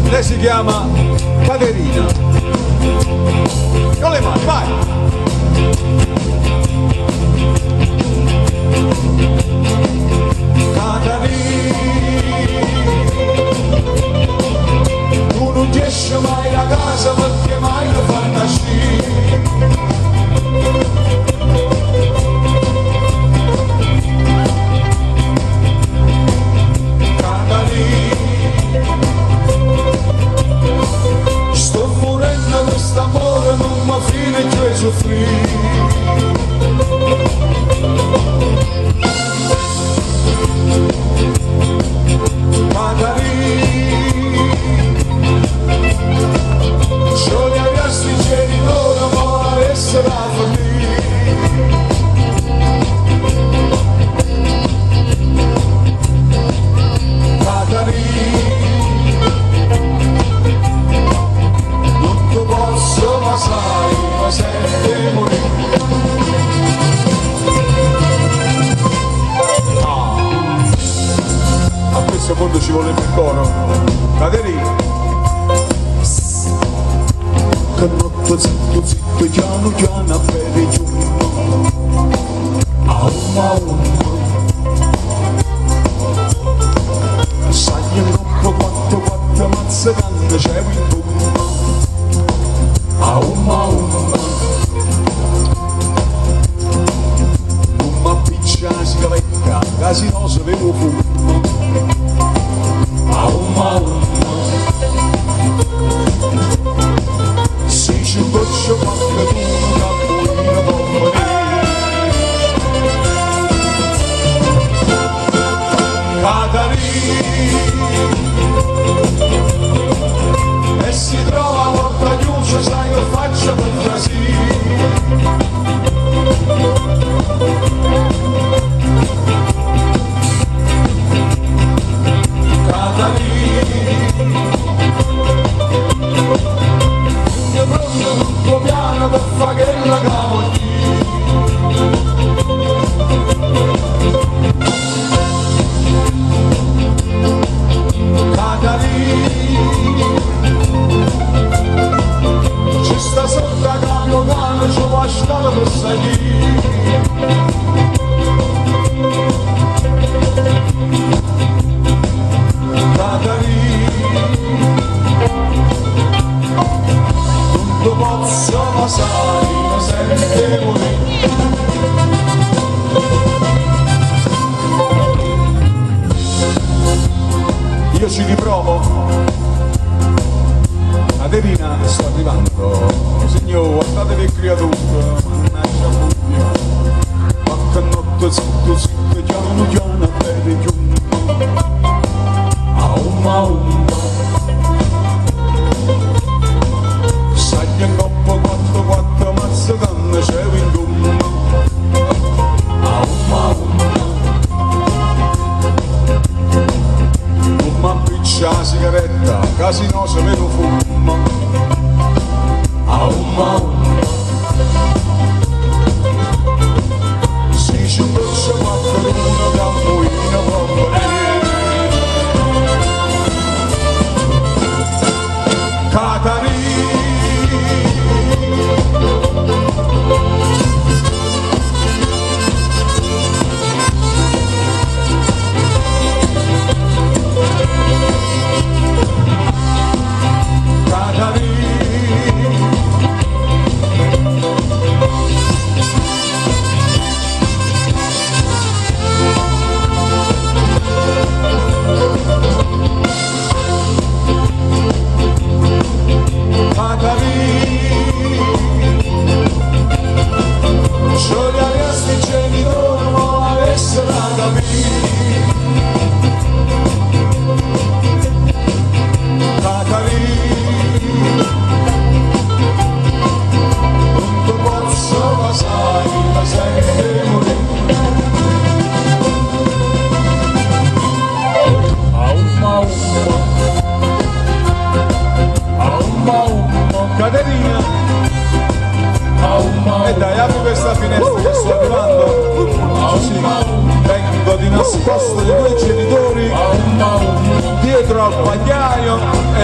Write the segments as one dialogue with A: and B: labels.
A: Lei si chiama Caterina. Con le mani, vai! Tu non ti esci mai da casa perché mai lo fai nascere. Sto morendo quest'amore, non mi fine che soffrire. Secondo ci vuole il coro. Caterina. Che notte zitto zitto piano piano per giorno. Auma auma. Sai troppo quattro mazze canne c'è in bomba. Auma auma. Non m'appiccia la sigaretta, casi no se vedo fumo. Si ci boccio qualcuno campolino può morire. Caterina e si trova a porta chiusa, sai che faccio per Brasile. Per fare che la cavo Caterina ci sta sotto a cambio quando ci può stare per salire. Ma sai, ma sempre morire. Io ci riprovo. Caterina sta arrivando. Signore, guardate che creatura, mannaggia buia. Qualche notte zitto zitto, piano piano per giorno. Auma auma. Quattro mazze canne c'è in gomma. Auma auma. Non m'appiccia la sigaretta, casi no se vedo fuma. Auma auma. Si ci brucia qualcuno campolino può morire. Caterina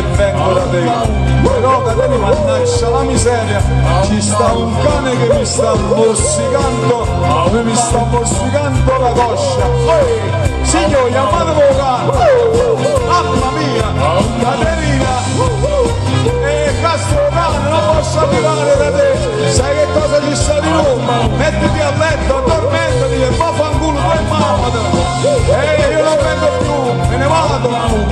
A: e vengo da te. Però da te mi mannaggia la miseria, ci sta un cane che mi sta morsicando la coscia. Signori, amate il cane, mamma mia, Caterina, Castrocane, non posso arrivare da te, sai che cosa ci sta di nuovo? Mettiti a letto, addormentati e poi fanculo tu e mamma. Io non vengo più, me ne vado.